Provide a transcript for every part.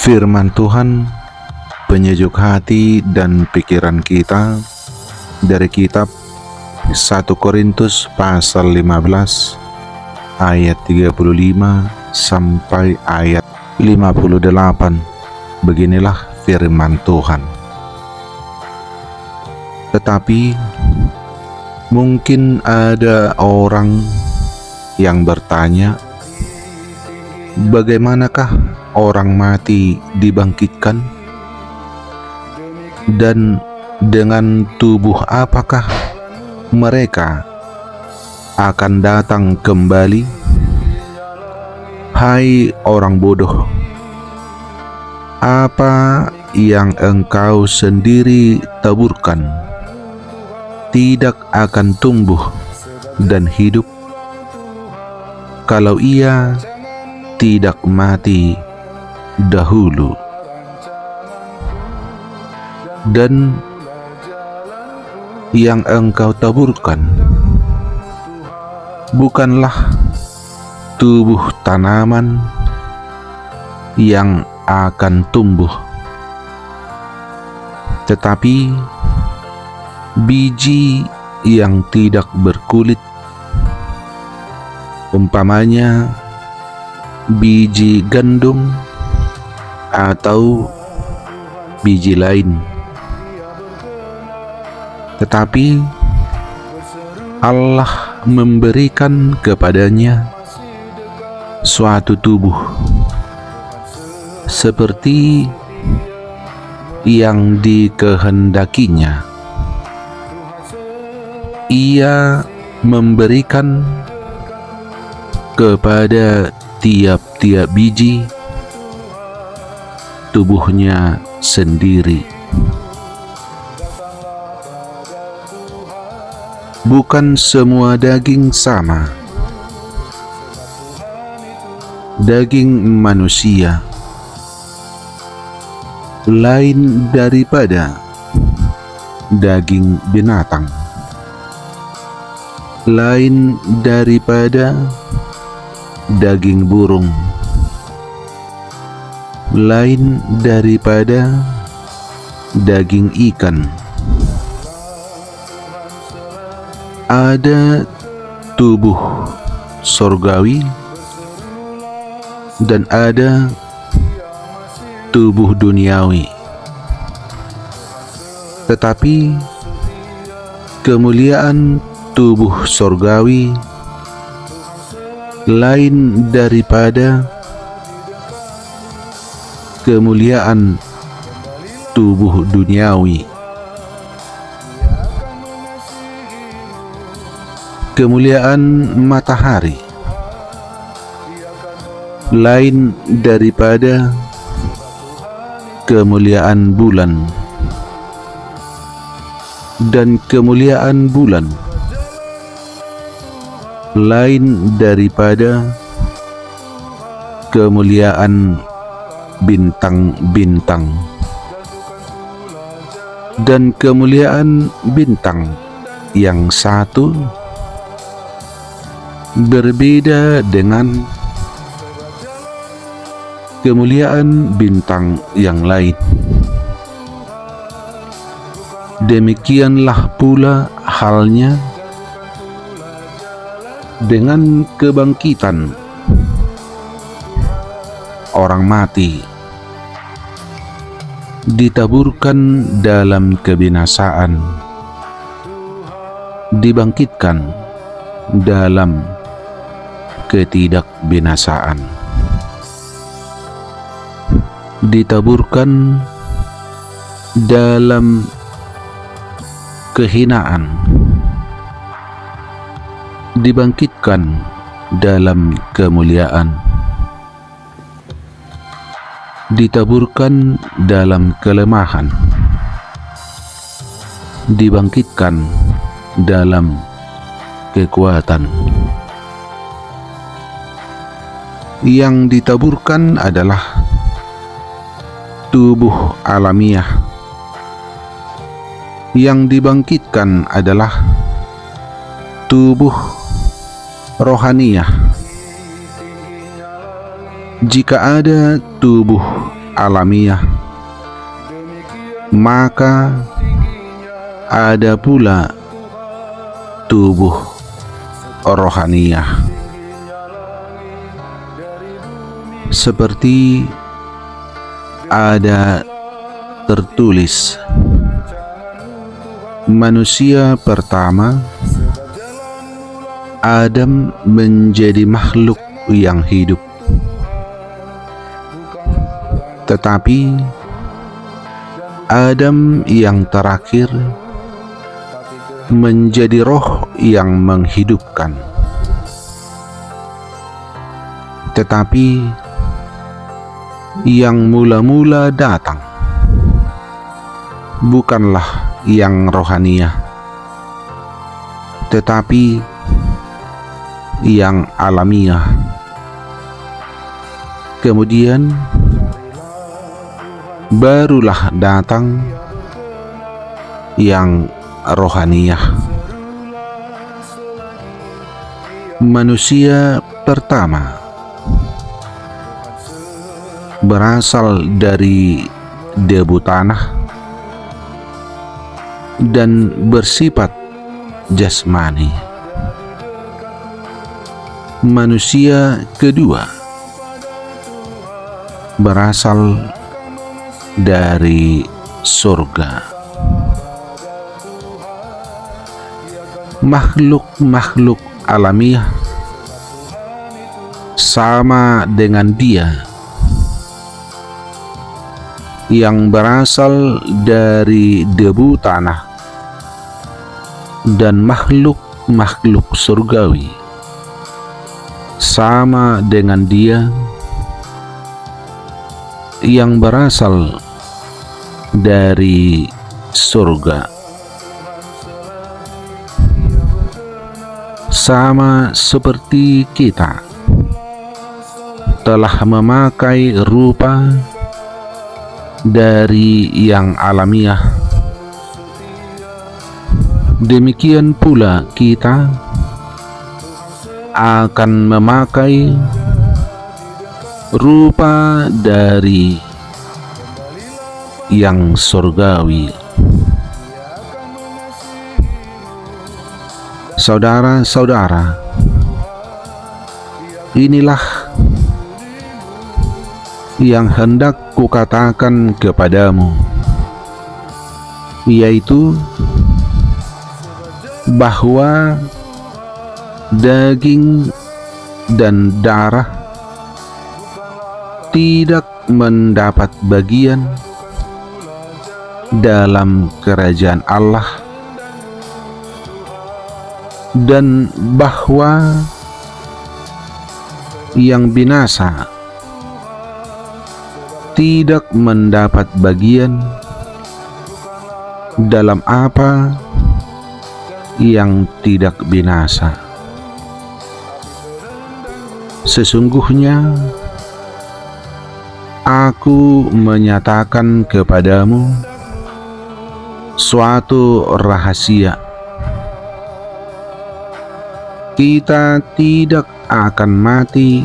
Firman Tuhan penyejuk hati dan pikiran kita dari kitab 1 Korintus pasal 15 ayat 35 sampai ayat 58. Beginilah firman Tuhan. Tetapi mungkin ada orang yang bertanya, bagaimanakah orang mati dibangkitkan? Dan dengan tubuh apakah mereka akan datang kembali? Hai orang bodoh, apa yang engkau sendiri taburkan tidak akan tumbuh dan hidup kalau ia tidak mati dahulu. Dan yang engkau taburkan bukanlah tubuh tanaman yang akan tumbuh, tetapi biji yang tidak berkulit, umpamanya biji gandum atau biji lain. Tetapi Allah memberikan kepadanya suatu tubuh seperti yang dikehendakinya. Ia memberikan kepada tiap-tiap biji tubuhnya sendiri. Bukan semua daging sama. Daging manusia lain daripada daging binatang, lain daripada daging burung, lain daripada daging ikan. Ada tubuh sorgawi dan ada tubuh duniawi, tetapi kemuliaan tubuh sorgawi lain daripada kemuliaan tubuh duniawi. Kemuliaan matahari lain daripada kemuliaan bulan, dan kemuliaan bulan lain daripada kemuliaan bintang-bintang, dan kemuliaan bintang yang satu berbeda dengan kemuliaan bintang yang lain. Demikianlah pula halnya dengan kebangkitan orang mati, ditaburkan dalam kebinasaan, dibangkitkan dalam ketidakbinasaan. Ditaburkan dalam kehinaan, dibangkitkan dalam kemuliaan. Ditaburkan dalam kelemahan, dibangkitkan dalam kekuatan. Yang ditaburkan adalah tubuh alamiah, yang dibangkitkan adalah tubuh rohaniah. Jika ada tubuh alamiah, maka ada pula tubuh rohaniah. Seperti ada tertulis, manusia pertama Adam menjadi makhluk yang hidup, tetapi Adam yang terakhir menjadi roh yang menghidupkan. Tetapi yang mula-mula datang bukanlah yang rohaniah, tetapi yang alamiah. Kemudian barulah datang yang rohaniah. Manusia pertama berasal dari debu tanah dan bersifat jasmani. Manusia kedua berasal dari surga. Makhluk-makhluk alamiah sama dengan dia yang berasal dari debu tanah, dan makhluk-makhluk surgawi sama dengan dia yang berasal dari surga. Sama seperti kita telah memakai rupa dari yang alamiah, demikian pula kita akan memakai rupa dari yang surgawi. Saudara-saudara, inilah yang hendak kukatakan kepadamu, yaitu bahwa daging dan darah tidak mendapat bagian dalam kerajaan Allah, dan bahwa yang binasa tidak mendapat bagian dalam apa yang tidak binasa. Sesungguhnya aku menyatakan kepadamu suatu rahasia. Kita tidak akan mati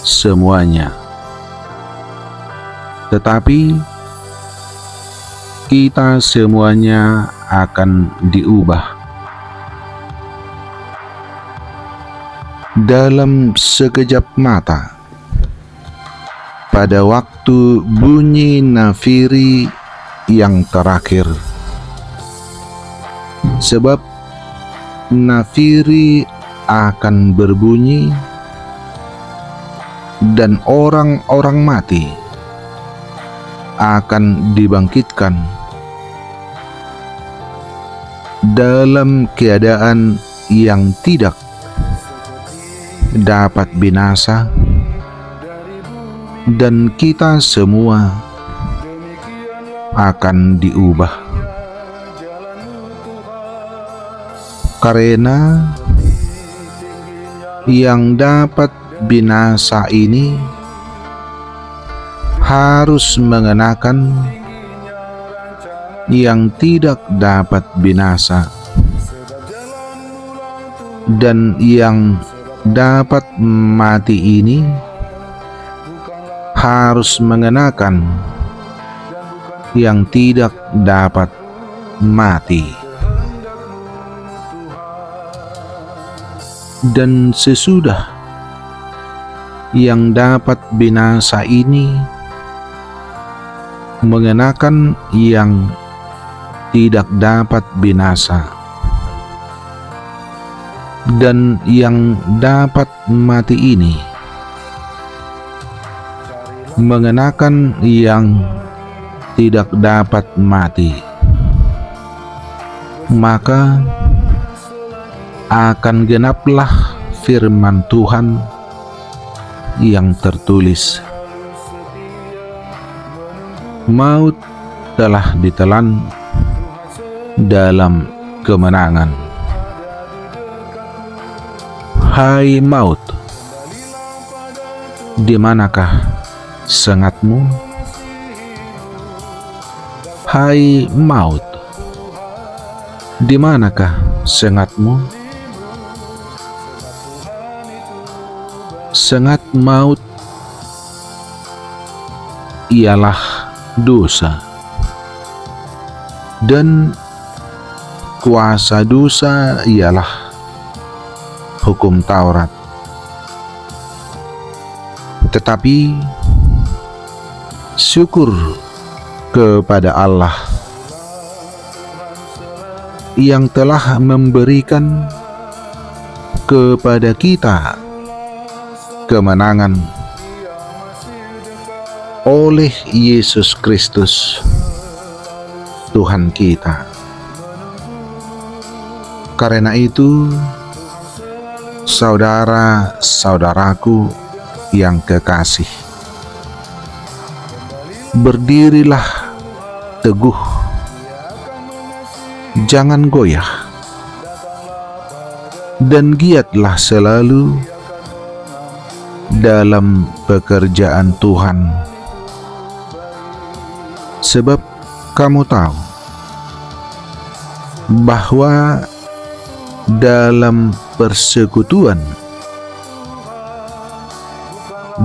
semuanya, tetapi kita semuanya akan diubah dalam sekejap mata, pada waktu bunyi nafiri yang terakhir. Sebab nafiri akan berbunyi dan orang-orang mati akan dibangkitkan dalam keadaan yang tidak dapat binasa, dan kita semua akan diubah. Karena yang dapat binasa ini harus mengenakan yang tidak dapat binasa, dan yang dapat mati ini harus mengenakan yang tidak dapat mati. Dan sesudah yang dapat binasa ini mengenakan yang tidak dapat binasa, dan yang dapat mati ini mengenakan yang tidak dapat mati, maka akan genaplah firman Tuhan yang tertulis, maut telah ditelan dalam kemenangan. Hai maut, di manakah sengatmu? Hai maut, di manakah sengatmu? Sengat maut ialah dosa, dan kuasa dosa ialah hukum Taurat. Tetapi syukur kepada Allah yang telah memberikan kepada kita kemenangan oleh Yesus Kristus Tuhan kita. Karena itu, saudara-saudaraku yang kekasih, berdirilah teguh, jangan goyah, dan giatlah selalu dalam pekerjaan Tuhan, sebab kamu tahu bahwa dalam persekutuan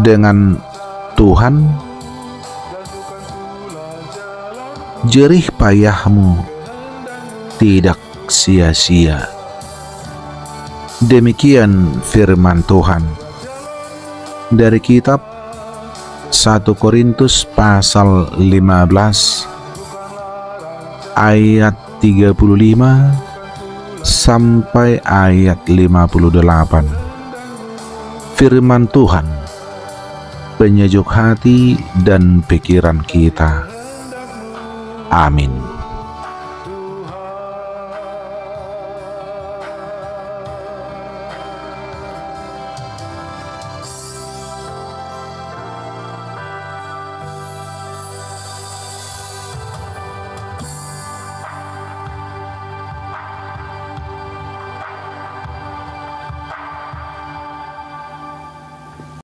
dengan Tuhan, jerih payahmu tidak sia-sia. Demikian firman Tuhan dari kitab 1 Korintus pasal 15 ayat 35 sampai ayat 58. Firman Tuhan penyejuk hati dan pikiran kita. Amin.